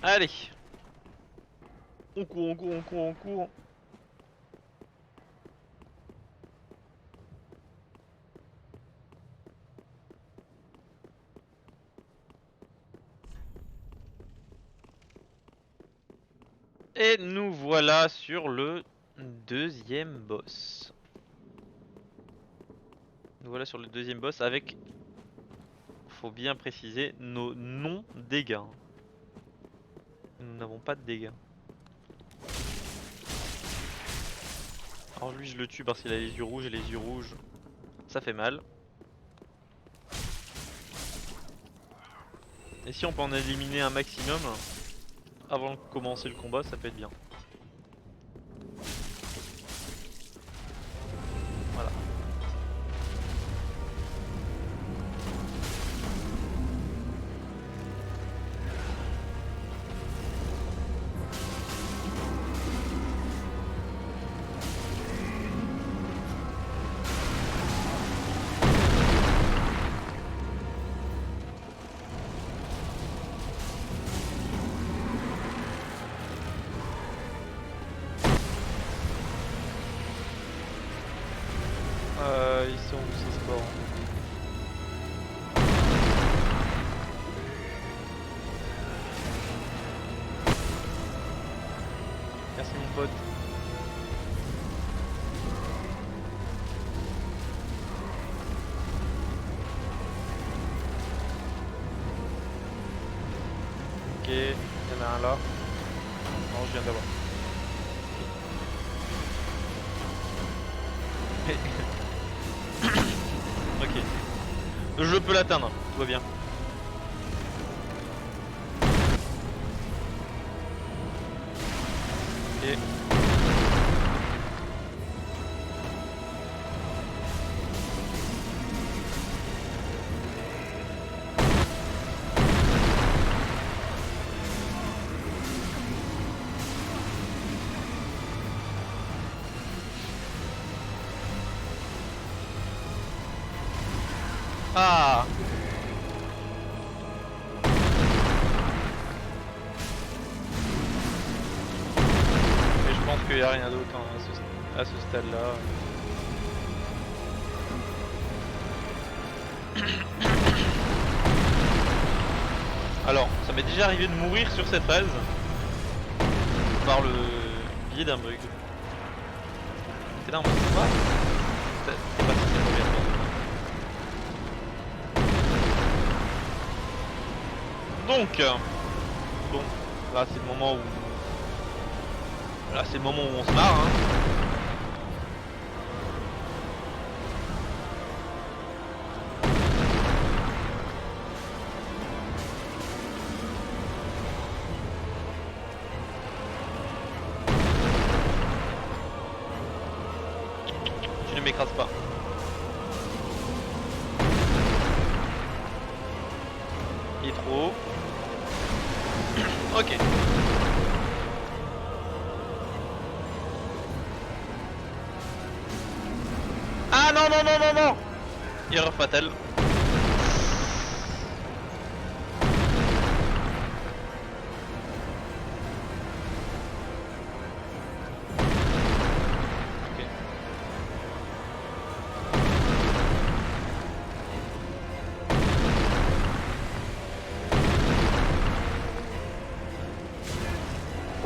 Allez, on court, on court, on court, on court. Et nous voilà sur le deuxième boss. Nous voilà sur le deuxième boss avec, faut bien préciser, nos non-dégâts. Nous n'avons pas de dégâts. Alors lui je le tue parce qu'il a les yeux rouges et les yeux rouges ça fait mal. Et si on peut en éliminer un maximum avant de commencer le combat, ça peut être bien. Voilà. Ils sont où ces sports? Merci mon pote. Ok, il y en a un là. Non, je viens d'avoir. Ok. Je peux l'atteindre, tout va bien. Ok. Ah! Mais je pense qu'il n'y a rien d'autre hein, à ce stade-là. Alors, ça m'est déjà arrivé de mourir sur cette phase par le biais d'un bug. T'es là en mode quoi? T'es pas censé mourir toi. Donc, bon, là c'est le moment où... Là c'est le moment où on se marre hein. Tu ne m'écrases pas. Il est trop haut. Ok. Ah non non non non non. Erreur fatale. Ok.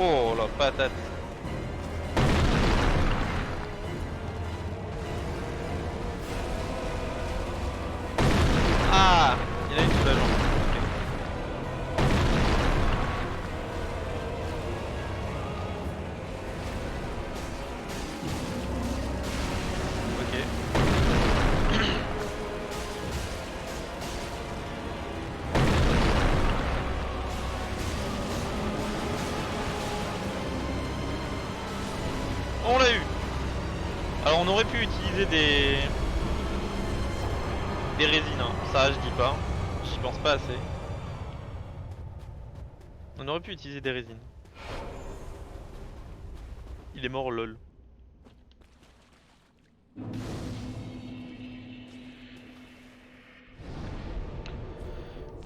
Oh la patate. on aurait pu utiliser des résines, hein. Ça je dis pas, j'y pense pas assez. On aurait pu utiliser des résines. Il est mort lol.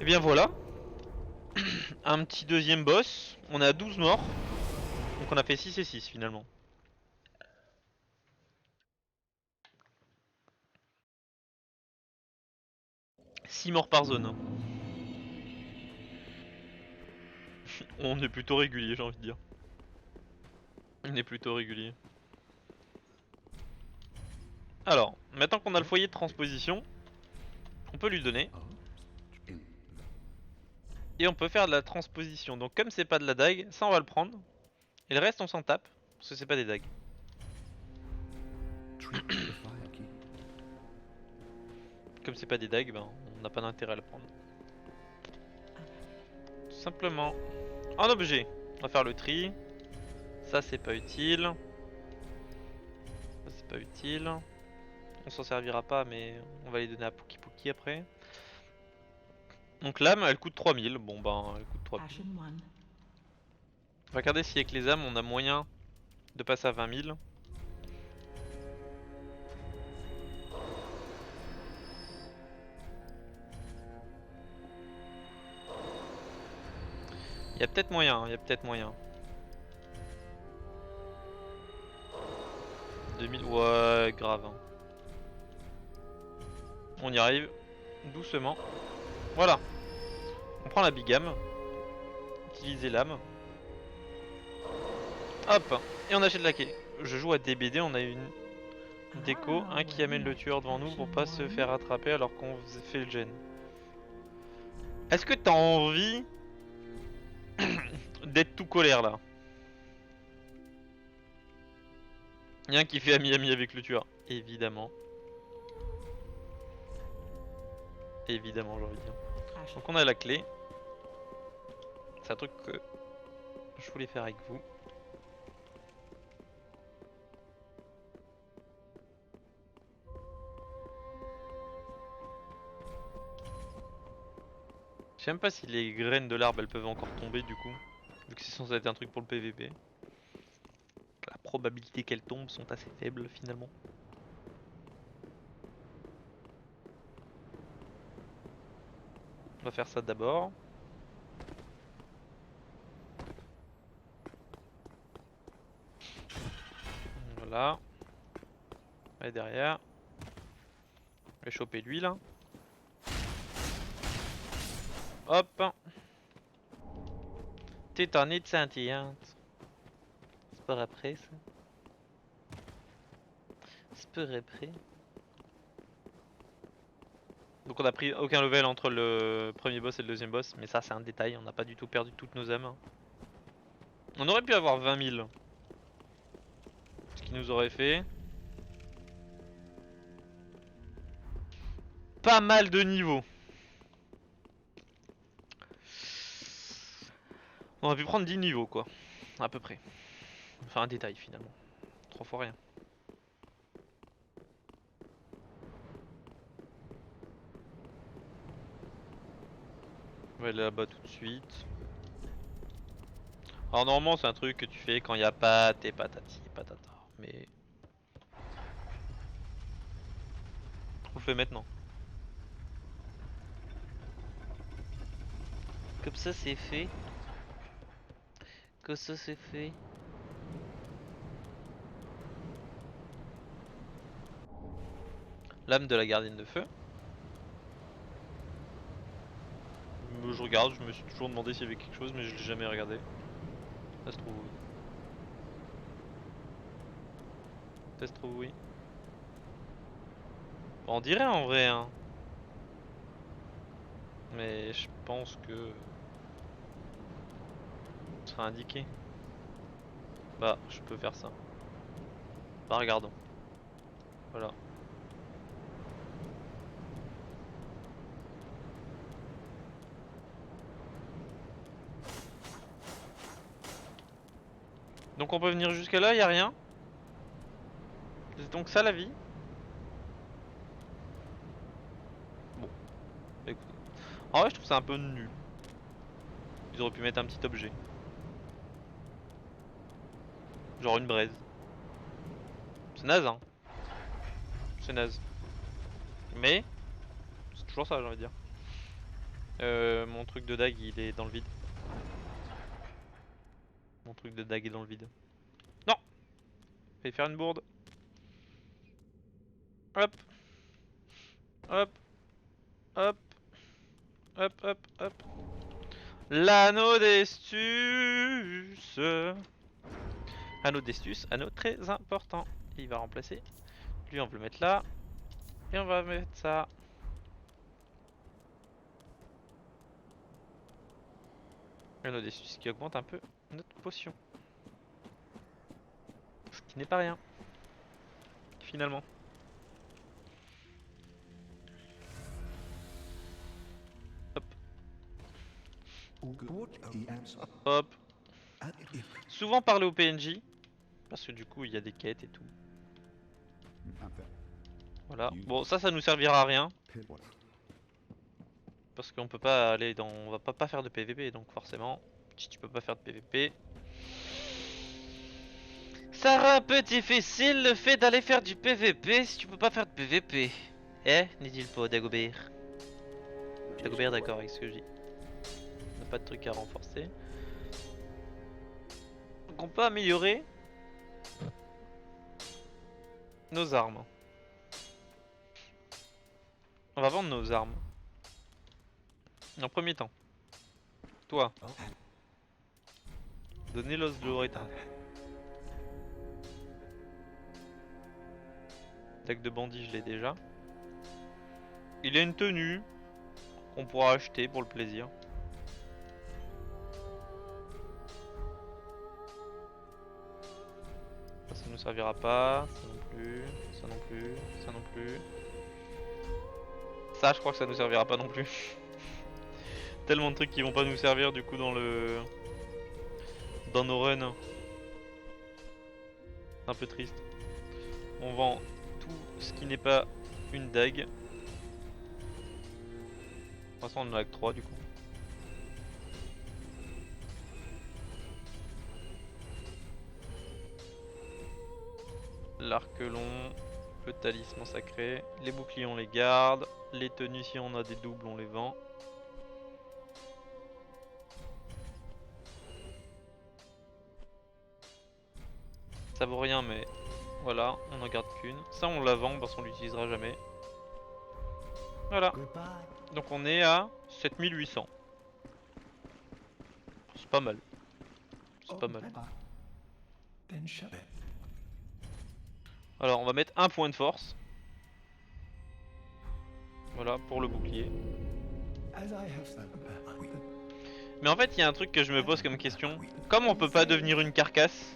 Et bien voilà. Un petit deuxième boss. On est à 12 morts. Donc on a fait 6 et 6 finalement. Six morts par zone, hein. On est plutôt régulier, j'ai envie de dire. On est plutôt régulier. Alors, maintenant qu'on a le foyer de transposition, on peut lui donner. Et on peut faire de la transposition. Donc comme c'est pas de la dague, ça on va le prendre. Et le reste on s'en tape, parce que c'est pas des dagues. Comme c'est pas des dagues, ben on n'a pas d'intérêt à le prendre. Tout simplement. En objet, on va faire le tri. Ça c'est pas utile. Ça c'est pas utile. On s'en servira pas, mais on va les donner à Pookie Pookie après. Donc l'âme elle coûte 3000. Bon ben elle coûte 3000. On va regarder si avec les âmes on a moyen de passer à 20 000. Il y a peut-être moyen, il y a peut-être moyen. 2000, ouais, grave. Hein. On y arrive, doucement. Voilà. On prend la bigame. Utiliser l'âme. Hop, et on achète la quai. Je joue à DBD, on a une déco, un qui amène le tueur devant nous pour pas se faire attraper alors qu'on fait le gen. Est-ce que t'as envie d'être tout colère là? Y'a un qui fait ami-ami avec le tueur. Évidemment. Évidemment, j'ai envie de dire. Donc on a la clé. C'est un truc que je voulais faire avec vous. Je sais même pas si les graines de l'arbre elles peuvent encore tomber du coup. Vu que c'est censé être un truc pour le PVP. La probabilité qu'elles tombent sont assez faibles finalement. On va faire ça d'abord. Voilà. Et derrière. Je vais choper lui là. Hop. Tétanite scintillante. C'est pas après ça. C'est pas après. Donc on a pris aucun level entre le premier boss et le deuxième boss. Mais ça c'est un détail. On n'a pas du tout perdu toutes nos âmes. On aurait pu avoir 20 000. Ce qui nous aurait fait pas mal de niveaux. On aurait pu prendre 10 niveaux quoi. À peu près. Enfin un détail finalement. 3 fois rien. On va aller là-bas tout de suite. Alors normalement c'est un truc que tu fais quand il n'y a pas tes patati patata. Mais on le fait maintenant. Comme ça c'est fait. Que ça c'est fait. L'âme de la gardienne de feu. Je regarde, je me suis toujours demandé s'il y avait quelque chose mais je l'ai jamais regardé. Ça se trouve oui. Ça se trouve oui. On dirait en vrai hein. Mais je pense que ce sera indiqué. Bah je peux faire ça. Bah regardons. Voilà. Donc on peut venir jusqu'à là, y a rien. donc ça la vie. Bon, bah, écoutez. En vrai je trouve ça un peu nul. Ils auraient pu mettre un petit objet. Genre une braise. C'est naze hein. C'est naze. Mais c'est toujours ça j'ai envie de dire. Mon truc de dague il est dans le vide. Mon truc de dague est dans le vide. Non. Fallait faire une bourde. Hop. Hop. Hop. Hop hop hop. L'anneau d'Estus. Anneau d'Estus, anneau très important. Et il va remplacer. Lui on peut le mettre là. Et on va mettre ça. Anneau d'Estus qui augmente un peu notre potion. Ce qui n'est pas rien. Finalement. Hop. Hop. Souvent parler au PNJ. Parce que du coup il y a des quêtes et tout. Voilà. Bon ça nous servira à rien. Parce qu'on peut pas aller dans... On va pas faire de PVP donc forcément. Si tu peux pas faire de PVP. Ça rend un peu difficile le fait d'aller faire du PVP si tu peux pas faire de PVP. Eh, n'est-il pas Dagobert? Dagobert d'accord avec ce que je dis. On n'a pas de truc à renforcer. Donc on peut améliorer nos armes. On va vendre nos armes. En premier temps. Toi. Donnez l'os de Loretin. Dague de bandit je l'ai déjà. Il a une tenue qu'on pourra acheter pour le plaisir. Ça nous servira pas, ça non plus, ça non plus, ça non plus. Ça je crois que ça nous servira pas non plus. Tellement de trucs qui vont pas nous servir du coup dans nos runs. C'est un peu triste. On vend tout ce qui n'est pas une dague. Pour l'instant on en a que 3 du coup. L'arc long, le talisman sacré, les boucliers on les garde, les tenues si on a des doubles on les vend. Ça vaut rien mais voilà, on en garde qu'une. Ça on la vend parce qu'on l'utilisera jamais. Voilà. Donc on est à 7800. C'est pas mal. C'est pas mal. Alors on va mettre un point de force. Voilà pour le bouclier. Mais en fait il y a un truc que je me pose comme question. Comme on peut pas devenir une carcasse.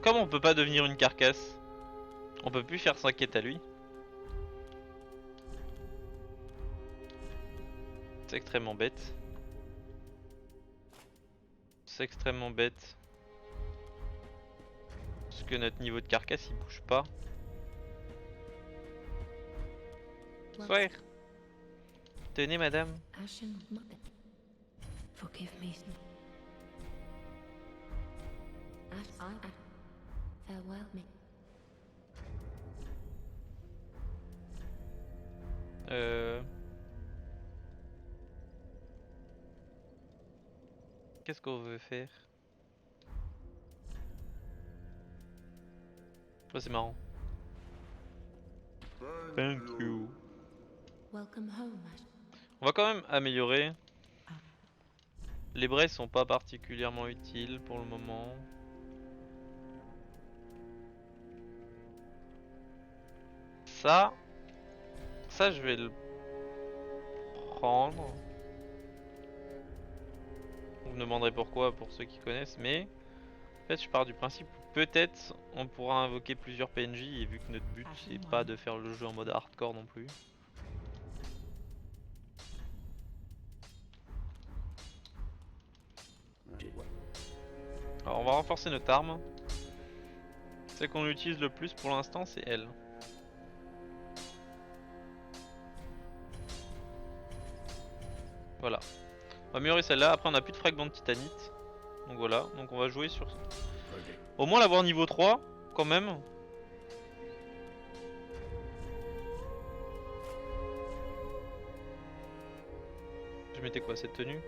Comme on peut pas devenir une carcasse. On peut plus faire sa quête à lui. C'est extrêmement bête. C'est extrêmement bête. Parce que notre niveau de carcasse il bouge pas. Soir. Tenez madame. Forgive me. Farewell me. Qu'est-ce qu'on veut faire? Oh, c'est marrant. Thank you. Welcome home, On va quand même améliorer. Les braises sont pas particulièrement utiles pour le moment. Ça je vais le prendre. Vous me demanderez pourquoi pour ceux qui connaissent, mais en fait je pars du principe où peut-être on pourra invoquer plusieurs PNJ et vu que notre but c'est pas de faire le jeu en mode hardcore non plus. Alors on va renforcer notre arme. Celle qu'on utilise le plus pour l'instant, c'est elle. Voilà. On va améliorer celle-là. Après, on a plus de fragments de titanite. Donc voilà. Donc on va jouer sur. Au moins l'avoir niveau 3, quand même. Je mettais quoi, cette tenue?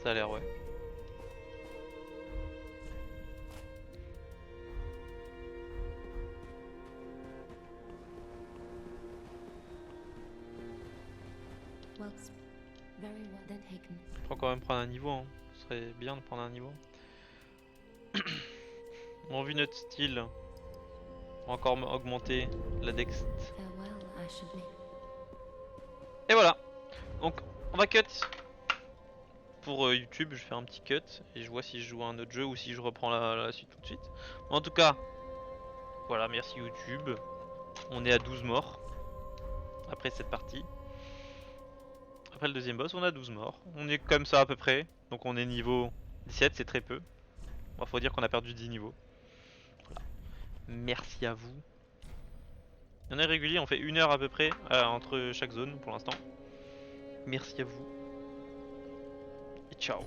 Ça a l'air, ouais. Well, very well then taken. Je crois quand même prendre un niveau, hein. Ce serait bien de prendre un niveau. On vu notre style. On va encore augmenter la dex. Farewell, Ashenby. Et voilà. Donc on va cut. Pour YouTube, je fais un petit cut et je vois si je joue à un autre jeu ou si je reprends la suite tout de suite. Bon, en tout cas, voilà, merci YouTube. On est à 12 morts après cette partie. Après le deuxième boss, on a 12 morts. On est comme ça à peu près. Donc on est niveau 17, c'est très peu. Bon, faut dire qu'on a perdu 10 niveaux. Voilà. Merci à vous. On est régulier, on fait 1 heure à peu près entre chaque zone pour l'instant. Merci à vous. Et ciao.